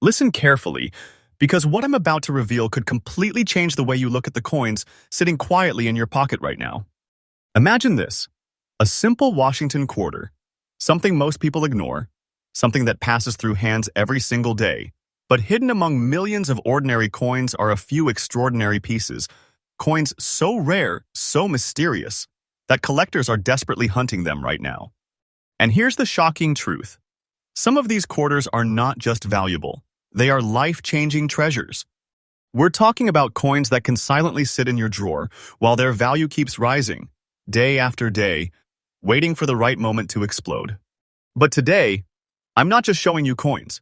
Listen carefully, because what I'm about to reveal could completely change the way you look at the coins sitting quietly in your pocket right now. Imagine this: a simple Washington quarter, something most people ignore, something that passes through hands every single day. But hidden among millions of ordinary coins are a few extraordinary pieces, coins so rare, so mysterious, that collectors are desperately hunting them right now. And here's the shocking truth: some of these quarters are not just valuable, they are life-changing treasures. We're talking about coins that can silently sit in your drawer while their value keeps rising, day after day, waiting for the right moment to explode. But today, I'm not just showing you coins.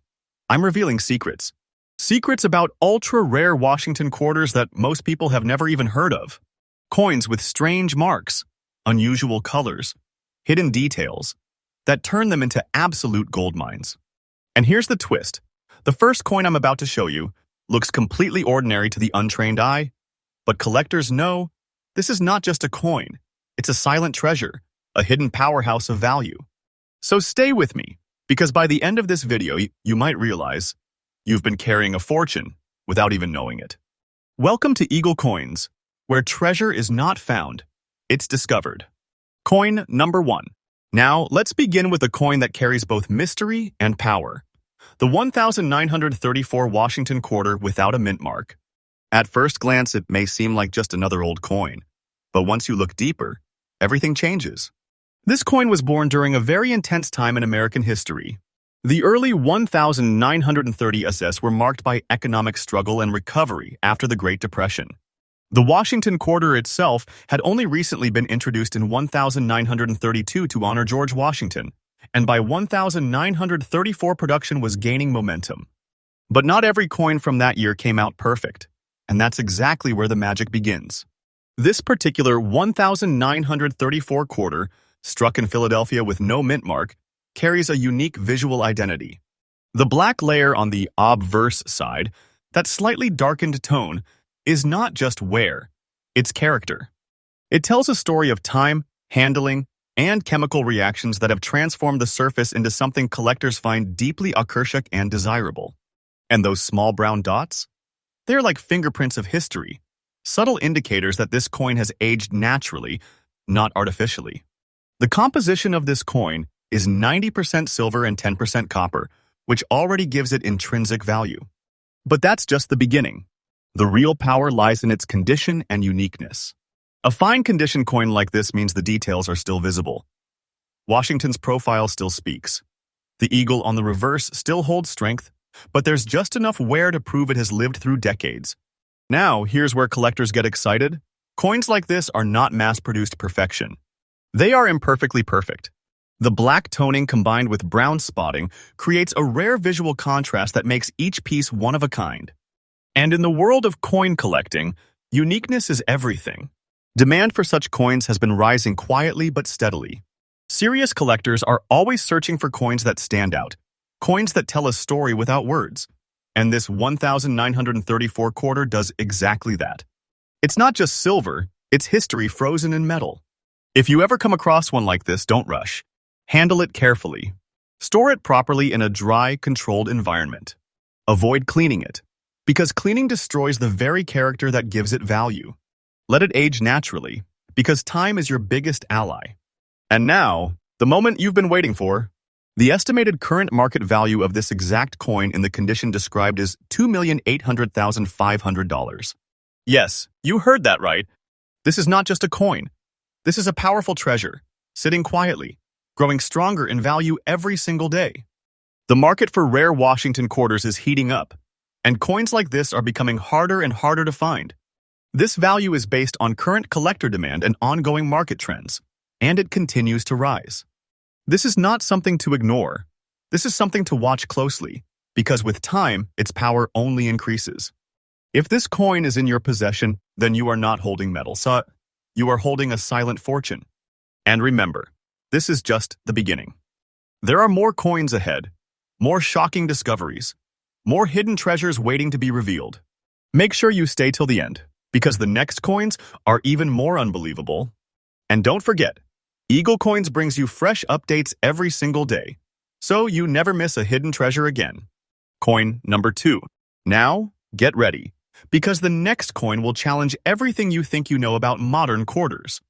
I'm revealing secrets. Secrets about ultra-rare Washington quarters that most people have never even heard of. Coins with strange marks, unusual colors, hidden details that turn them into absolute gold mines. And here's the twist. The first coin I'm about to show you looks completely ordinary to the untrained eye, but collectors know this is not just a coin. It's a silent treasure, a hidden powerhouse of value. So stay with me, because by the end of this video, you might realize you've been carrying a fortune without even knowing it. Welcome to Eagle Coins, where treasure is not found, it's discovered. Coin number 1. Now, let's begin with a coin that carries both mystery and power. The 1934 Washington quarter without a mint mark. At first glance, it may seem like just another old coin, but once you look deeper, everything changes. This coin was born during a very intense time in American history. The early 1930 SS were marked by economic struggle and recovery after the Great Depression. The Washington quarter itself had only recently been introduced in 1932 to honor George Washington, and by 1934 production was gaining momentum. But not every coin from that year came out perfect, and that's exactly where the magic begins. This particular 1934 quarter, struck in Philadelphia with no mint mark, carries a unique visual identity. The black layer on the obverse side, that slightly darkened tone, is not just wear, it's character. It tells a story of time, handling, and chemical reactions that have transformed the surface into something collectors find deeply akashic and desirable. And those small brown dots? They're like fingerprints of history, subtle indicators that this coin has aged naturally, not artificially. The composition of this coin is 90% silver and 10% copper, which already gives it intrinsic value. But that's just the beginning. The real power lies in its condition and uniqueness. A fine condition coin like this means the details are still visible. Washington's profile still speaks. The eagle on the reverse still holds strength, but there's just enough wear to prove it has lived through decades. Now, here's where collectors get excited. Coins like this are not mass-produced perfection. They are imperfectly perfect. The black toning combined with brown spotting creates a rare visual contrast that makes each piece one of a kind. And in the world of coin collecting, uniqueness is everything. Demand for such coins has been rising quietly but steadily. Serious collectors are always searching for coins that stand out, coins that tell a story without words. And this 1934 quarter does exactly that. It's not just silver, it's history frozen in metal. If you ever come across one like this, don't rush. Handle it carefully. Store it properly in a dry, controlled environment. Avoid cleaning it, because cleaning destroys the very character that gives it value. Let it age naturally, because time is your biggest ally. And now, the moment you've been waiting for. The estimated current market value of this exact coin in the condition described is $2,800,500. Yes, you heard that right. This is not just a coin. This is a powerful treasure, sitting quietly, growing stronger in value every single day. The market for rare Washington quarters is heating up, and coins like this are becoming harder and harder to find. This value is based on current collector demand and ongoing market trends, and it continues to rise. This is not something to ignore. This is something to watch closely, because with time, its power only increases. If this coin is in your possession, then you are not holding metal, so you are holding a silent fortune. And remember, this is just the beginning. There are more coins ahead, more shocking discoveries, more hidden treasures waiting to be revealed. Make sure you stay till the end, because the next coins are even more unbelievable. And don't forget, Eagle Coins brings you fresh updates every single day, so you never miss a hidden treasure again. Coin number 2. Now, get ready, because the next coin will challenge everything you think you know about modern quarters.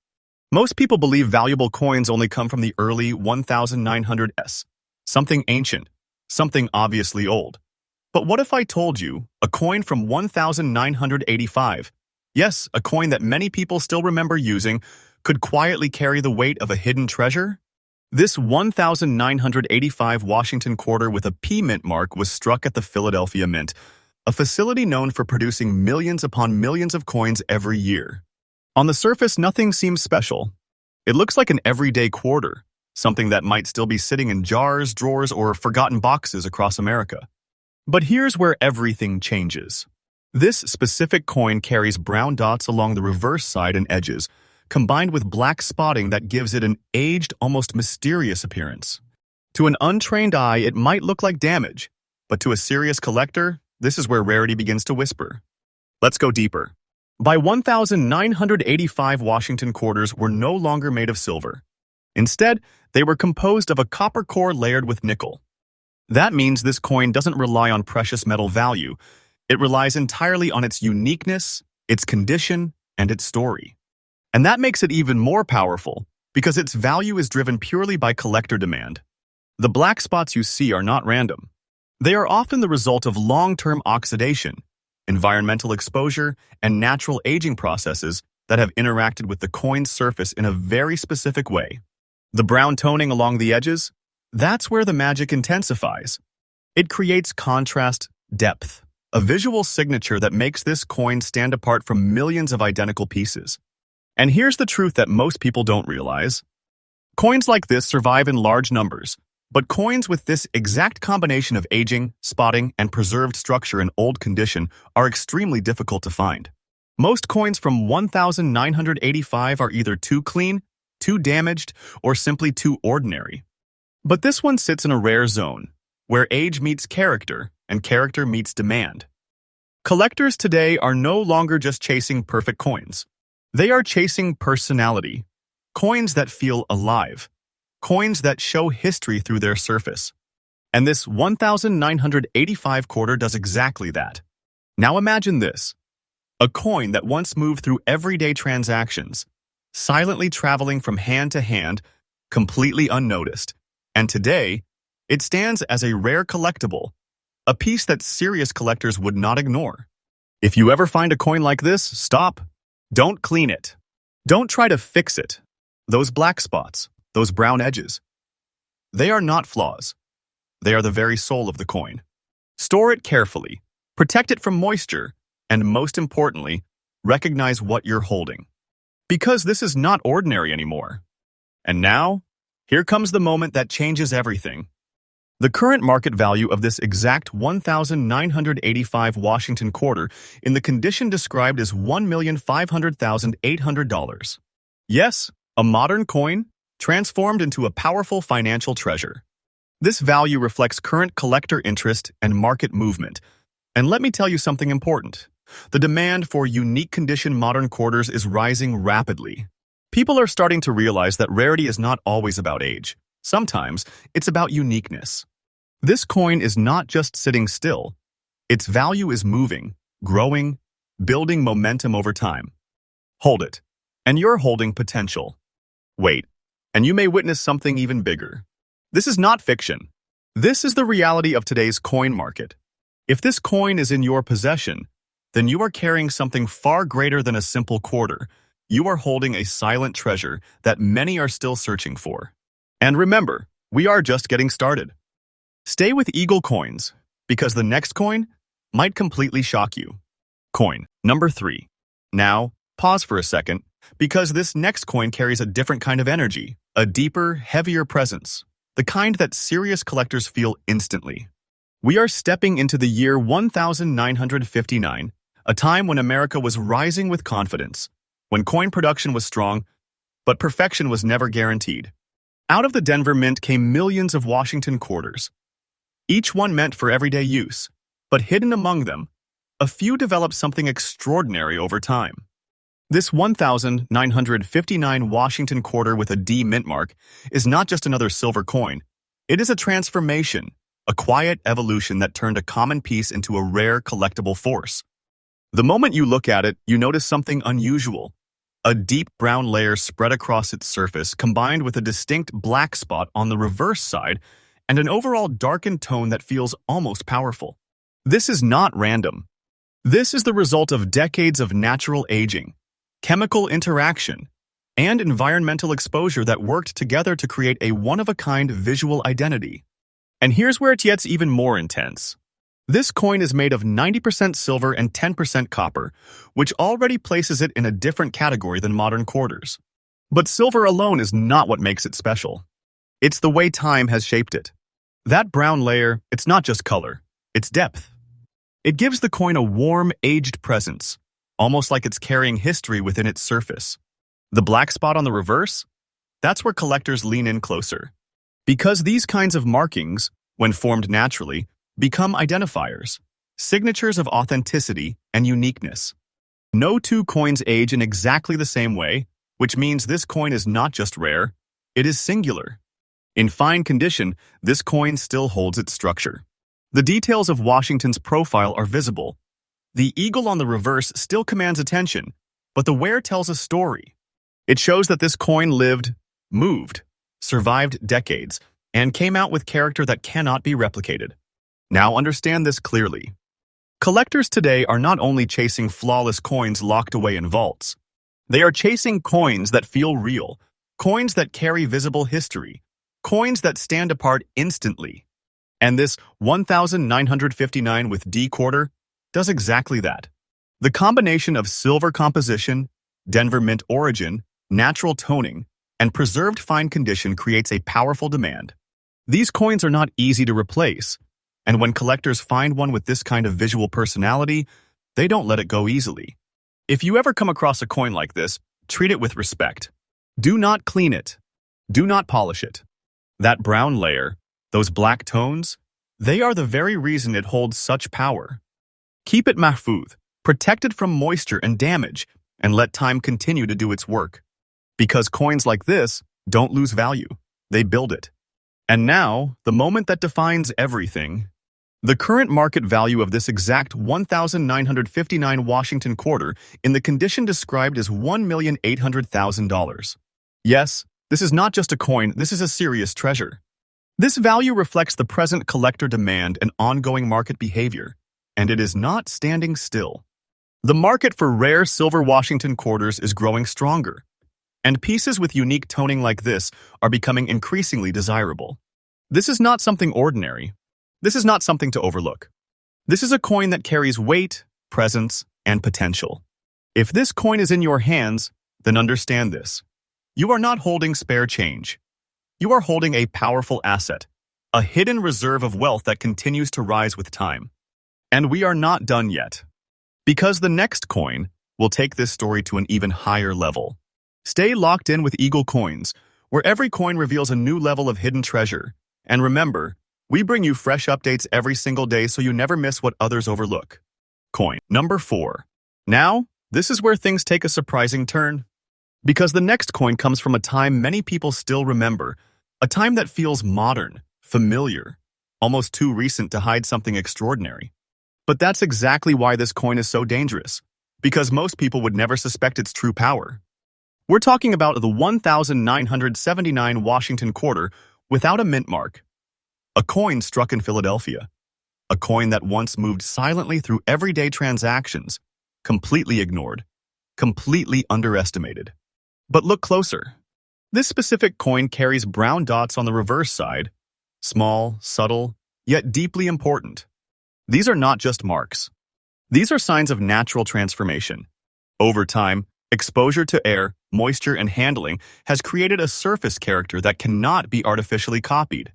Most people believe valuable coins only come from the early 1900s, something ancient, something obviously old. But what if I told you a coin from 1985, yes, a coin that many people still remember using, could quietly carry the weight of a hidden treasure? This 1985 Washington quarter with a P mint mark was struck at the Philadelphia Mint, a facility known for producing millions upon millions of coins every year. On the surface, nothing seems special. It looks like an everyday quarter, something that might still be sitting in jars, drawers, or forgotten boxes across America. But here's where everything changes. This specific coin carries brown dots along the reverse side and edges, combined with black spotting that gives it an aged, almost mysterious appearance. To an untrained eye, it might look like damage, but to a serious collector, this is where rarity begins to whisper. Let's go deeper. By 1985, Washington quarters were no longer made of silver. Instead, they were composed of a copper core layered with nickel. That means this coin doesn't rely on precious metal value. It relies entirely on its uniqueness, its condition, and its story. And that makes it even more powerful, because its value is driven purely by collector demand. The black spots you see are not random. They are often the result of long-term oxidation, environmental exposure, and natural aging processes that have interacted with the coin's surface in a very specific way. The brown toning along the edges? That's where the magic intensifies. It creates contrast, depth, a visual signature that makes this coin stand apart from millions of identical pieces. And here's the truth that most people don't realize. Coins like this survive in large numbers, but coins with this exact combination of aging, spotting, and preserved structure in old condition are extremely difficult to find. Most coins from 1985 are either too clean, too damaged, or simply too ordinary. But this one sits in a rare zone, where age meets character and character meets demand. Collectors today are no longer just chasing perfect coins. They are chasing personality, coins that feel alive, coins that show history through their surface. And this 1985 quarter does exactly that. Now imagine this, a coin that once moved through everyday transactions, silently traveling from hand to hand, completely unnoticed. And today, it stands as a rare collectible, a piece that serious collectors would not ignore. If you ever find a coin like this, stop. Don't clean it. Don't try to fix it. Those black spots, those brown edges, they are not flaws. They are the very soul of the coin. Store it carefully, protect it from moisture, and most importantly, recognize what you're holding. Because this is not ordinary anymore. And now, here comes the moment that changes everything. The current market value of this exact 1985 Washington quarter in the condition described is $1,500,800. Yes, a modern coin transformed into a powerful financial treasure. This value reflects current collector interest and market movement. And let me tell you something important. The demand for unique condition modern quarters is rising rapidly. People are starting to realize that rarity is not always about age. Sometimes it's about uniqueness. This coin is not just sitting still. Its value is moving, growing, building momentum over time. Hold it, and you're holding potential. Wait, and you may witness something even bigger. This is not fiction. This is the reality of today's coin market. If this coin is in your possession, then you are carrying something far greater than a simple quarter. You are holding a silent treasure that many are still searching for. And remember, we are just getting started. Stay with Eagle Coins, because the next coin might completely shock you. Coin number 3. Now, pause for a second, because this next coin carries a different kind of energy, a deeper, heavier presence, the kind that serious collectors feel instantly. We are stepping into the year 1959, a time when America was rising with confidence, when coin production was strong, but perfection was never guaranteed. Out of the Denver Mint came millions of Washington quarters, each one meant for everyday use, but hidden among them, a few developed something extraordinary over time. This 1959 Washington quarter with a D mint mark is not just another silver coin. It is a transformation, a quiet evolution that turned a common piece into a rare collectible force. The moment you look at it, you notice something unusual. A deep brown layer spread across its surface, combined with a distinct black spot on the reverse side and an overall darkened tone that feels almost powerful. This is not random. This is the result of decades of natural aging, chemical interaction, and environmental exposure that worked together to create a one-of-a-kind visual identity. And here's where it gets even more intense. This coin is made of 90% silver and 10% copper, which already places it in a different category than modern quarters. But silver alone is not what makes it special. It's the way time has shaped it. That brown layer, it's not just color, it's depth. It gives the coin a warm, aged presence, almost like it's carrying history within its surface. The black spot on the reverse? That's where collectors lean in closer. Because these kinds of markings, when formed naturally, become identifiers, signatures of authenticity and uniqueness. No two coins age in exactly the same way, which means this coin is not just rare, it is singular. In fine condition, this coin still holds its structure. The details of Washington's profile are visible. The eagle on the reverse still commands attention, but the wear tells a story. It shows that this coin lived, moved, survived decades, and came out with character that cannot be replicated. Now understand this clearly. Collectors today are not only chasing flawless coins locked away in vaults. They are chasing coins that feel real, coins that carry visible history, coins that stand apart instantly. And this 1959 with D quarter does exactly that. The combination of silver composition, Denver mint origin, natural toning, and preserved fine condition creates a powerful demand. These coins are not easy to replace, and when collectors find one with this kind of visual personality, they don't let it go easily. If you ever come across a coin like this, treat it with respect. Do not clean it. Do not polish it. That brown layer, those black tones, they are the very reason it holds such power. Keep it mahfuz, protected from moisture and damage, and let time continue to do its work. Because coins like this don't lose value, they build it. And now, the moment that defines everything. The current market value of this exact 1959 Washington quarter in the condition described as $1,800,000. Yes, this is not just a coin, this is a serious treasure. This value reflects the present collector demand and ongoing market behavior, and it is not standing still. The market for rare silver Washington quarters is growing stronger, and pieces with unique toning like this are becoming increasingly desirable. This is not something ordinary. This is not something to overlook. This is a coin that carries weight, presence, and potential. If this coin is in your hands, then understand this. You are not holding spare change. You are holding a powerful asset, a hidden reserve of wealth that continues to rise with time. And we are not done yet. Because the next coin will take this story to an even higher level. Stay locked in with Eagle Coins, where every coin reveals a new level of hidden treasure. And remember, we bring you fresh updates every single day so you never miss what others overlook. Coin number 4. Now, this is where things take a surprising turn. Because the next coin comes from a time many people still remember, a time that feels modern, familiar, almost too recent to hide something extraordinary. But that's exactly why this coin is so dangerous, because most people would never suspect its true power. We're talking about the 1979 Washington quarter without a mint mark. A coin struck in Philadelphia. A coin that once moved silently through everyday transactions, completely ignored, completely underestimated. But look closer. This specific coin carries brown dots on the reverse side, small, subtle, yet deeply important. These are not just marks. These are signs of natural transformation. Over time, exposure to air, moisture, and handling has created a surface character that cannot be artificially copied.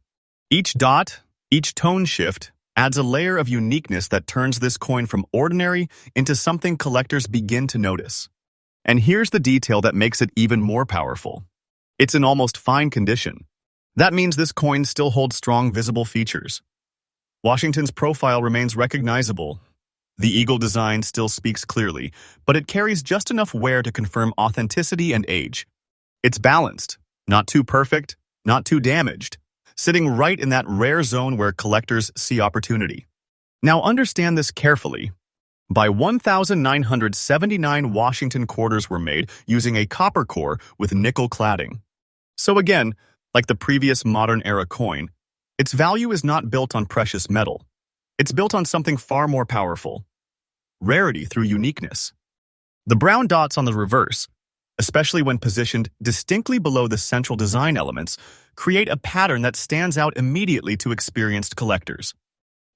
Each dot, each tone shift, adds a layer of uniqueness that turns this coin from ordinary into something collectors begin to notice. And here's the detail that makes it even more powerful. It's in almost fine condition. That means this coin still holds strong visible features. Washington's profile remains recognizable. The eagle design still speaks clearly, but it carries just enough wear to confirm authenticity and age. It's balanced, not too perfect, not too damaged, sitting right in that rare zone where collectors see opportunity. Now understand this carefully. By 1979, Washington quarters were made using a copper core with nickel cladding. So again, like the previous modern-era coin, its value is not built on precious metal. It's built on something far more powerful: rarity through uniqueness. The brown dots on the reverse, especially when positioned distinctly below the central design elements, create a pattern that stands out immediately to experienced collectors.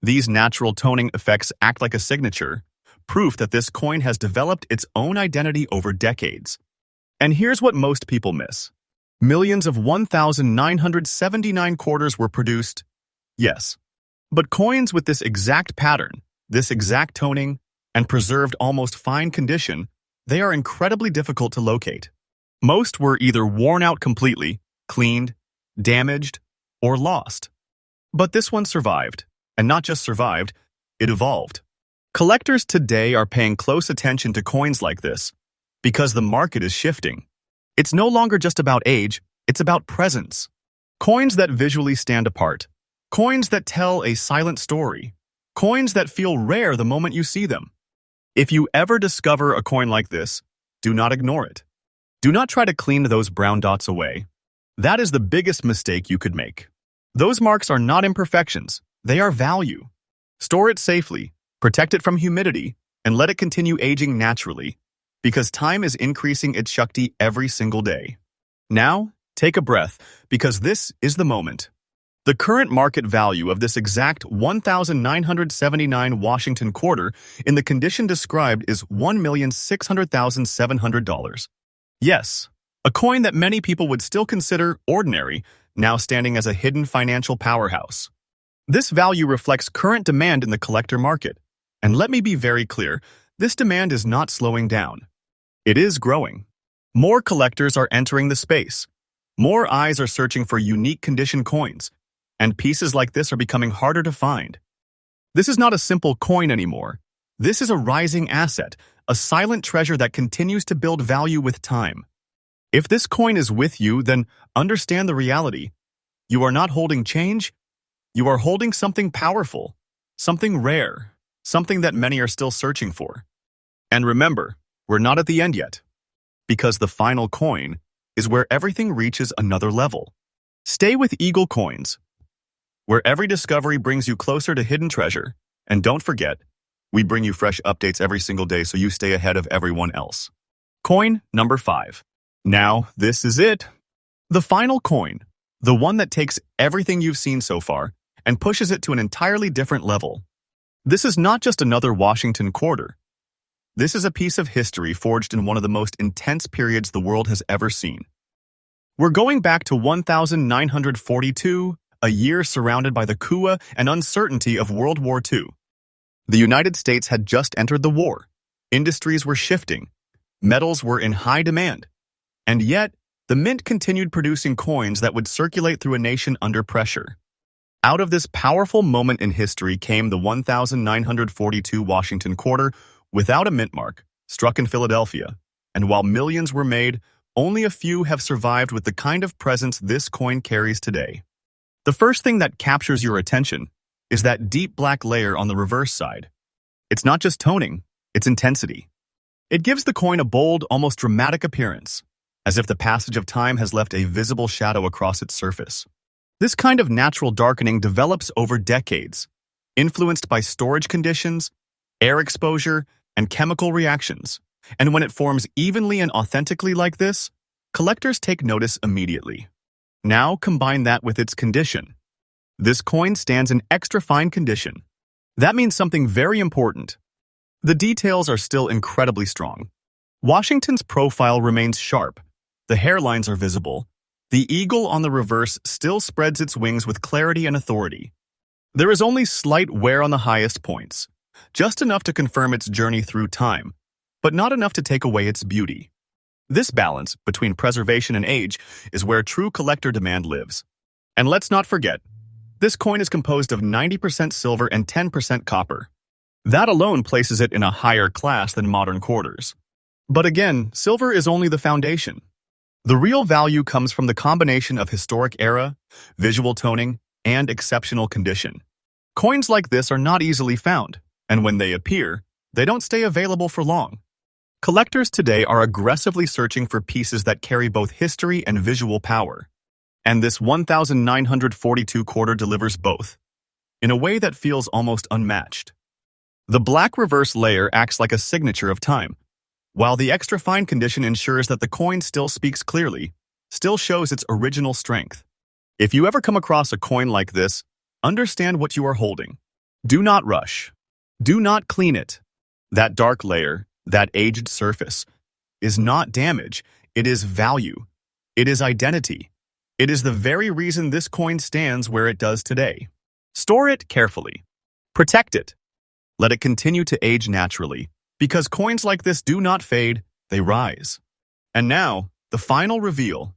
These natural toning effects act like a signature, proof that this coin has developed its own identity over decades. And here's what most people miss. Millions of 1979 quarters were produced, yes, but coins with this exact pattern, this exact toning, and preserved almost fine condition, they are incredibly difficult to locate. Most were either worn out completely, cleaned, damaged, or lost. But this one survived, and not just survived, it evolved. Collectors today are paying close attention to coins like this because the market is shifting. It's no longer just about age, it's about presence. Coins that visually stand apart. Coins that tell a silent story. Coins that feel rare the moment you see them. If you ever discover a coin like this, do not ignore it. Do not try to clean those brown dots away. That is the biggest mistake you could make. Those marks are not imperfections, they are value. Store it safely, protect it from humidity, and let it continue aging naturally, because time is increasing its Shakti every single day. Now, take a breath, because this is the moment. The current market value of this exact 1979 Washington quarter in the condition described is $1,600,700. Yes, a coin that many people would still consider ordinary, now standing as a hidden financial powerhouse. This value reflects current demand in the collector market. And let me be very clear, this demand is not slowing down. It is growing. More collectors are entering the space. More eyes are searching for unique condition coins, and pieces like this are becoming harder to find. This is not a simple coin anymore. This is a rising asset, a silent treasure that continues to build value with time. If this coin is with you, then understand the reality. You are not holding change. You are holding something powerful, something rare, something that many are still searching for. And remember, we're not at the end yet, because the final coin is where everything reaches another level. Stay with Eagle Coins, where every discovery brings you closer to hidden treasure. And don't forget, we bring you fresh updates every single day so you stay ahead of everyone else. Coin number 5. Now, this is it. The final coin, the one that takes everything you've seen so far and pushes it to an entirely different level. This is not just another Washington quarter. This is a piece of history forged in one of the most intense periods the world has ever seen. We're going back to 1942, a year surrounded by the coups and uncertainty of World War II. The United States had just entered the war. Industries were shifting. Metals were in high demand. And yet, the mint continued producing coins that would circulate through a nation under pressure. Out of this powerful moment in history came the 1942 Washington quarter without a mint mark, struck in Philadelphia. And while millions were made, only a few have survived with the kind of presence this coin carries today. The first thing that captures your attention is that deep black layer on the reverse side. It's not just toning, it's intensity. It gives the coin a bold, almost dramatic appearance, as if the passage of time has left a visible shadow across its surface. This kind of natural darkening develops over decades, influenced by storage conditions, air exposure, and chemical reactions. And when it forms evenly and authentically like this, collectors take notice immediately. Now combine that with its condition. This coin stands in extra fine condition. That means something very important. The details are still incredibly strong. Washington's profile remains sharp. The hairlines are visible. The eagle on the reverse still spreads its wings with clarity and authority. There is only slight wear on the highest points, just enough to confirm its journey through time, but not enough to take away its beauty. This balance between preservation and age is where true collector demand lives. And let's not forget, this coin is composed of 90% silver and 10% copper. That alone places it in a higher class than modern quarters. But again, silver is only the foundation. The real value comes from the combination of historic era, visual toning, and exceptional condition. Coins like this are not easily found, and when they appear, they don't stay available for long. Collectors today are aggressively searching for pieces that carry both history and visual power. And this 1942 quarter delivers both, in a way that feels almost unmatched. The black reverse layer acts like a signature of time, while the extra fine condition ensures that the coin still speaks clearly, still shows its original strength. If you ever come across a coin like this, understand what you are holding. Do not rush. Do not clean it. That dark layer, that aged surface, is not damage, it is value. It is identity. It is the very reason this coin stands where it does today. Store it carefully. Protect it. Let it continue to age naturally, because coins like this do not fade, they rise. And now, the final reveal.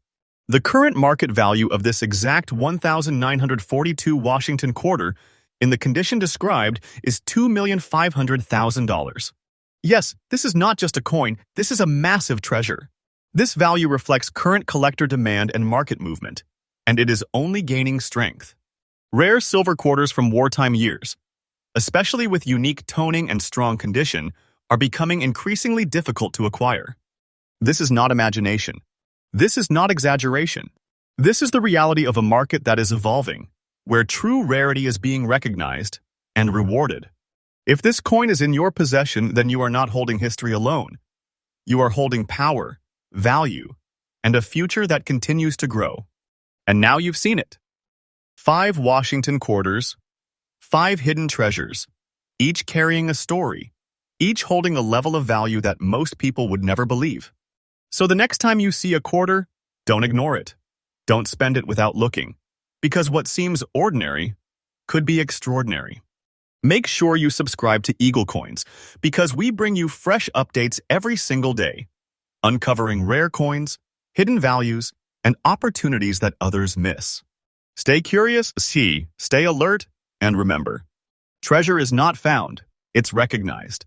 The current market value of this exact 1942 Washington quarter in the condition described is $2,500,000. Yes, this is not just a coin, this is a massive treasure. This value reflects current collector demand and market movement, and it is only gaining strength. Rare silver quarters from wartime years, especially with unique toning and strong condition, are becoming increasingly difficult to acquire. This is not imagination. This is not exaggeration. This is the reality of a market that is evolving, where true rarity is being recognized and rewarded. If this coin is in your possession, then you are not holding history alone. You are holding power, value, and a future that continues to grow. And now you've seen it. 5 Washington quarters, 5 hidden treasures, each carrying a story, each holding a level of value that most people would never believe. So the next time you see a quarter, don't ignore it. Don't spend it without looking, because what seems ordinary could be extraordinary. Make sure you subscribe to Eagle Coins, because we bring you fresh updates every single day, uncovering rare coins, hidden values, and opportunities that others miss. Stay curious, stay alert, and remember, treasure is not found, it's recognized.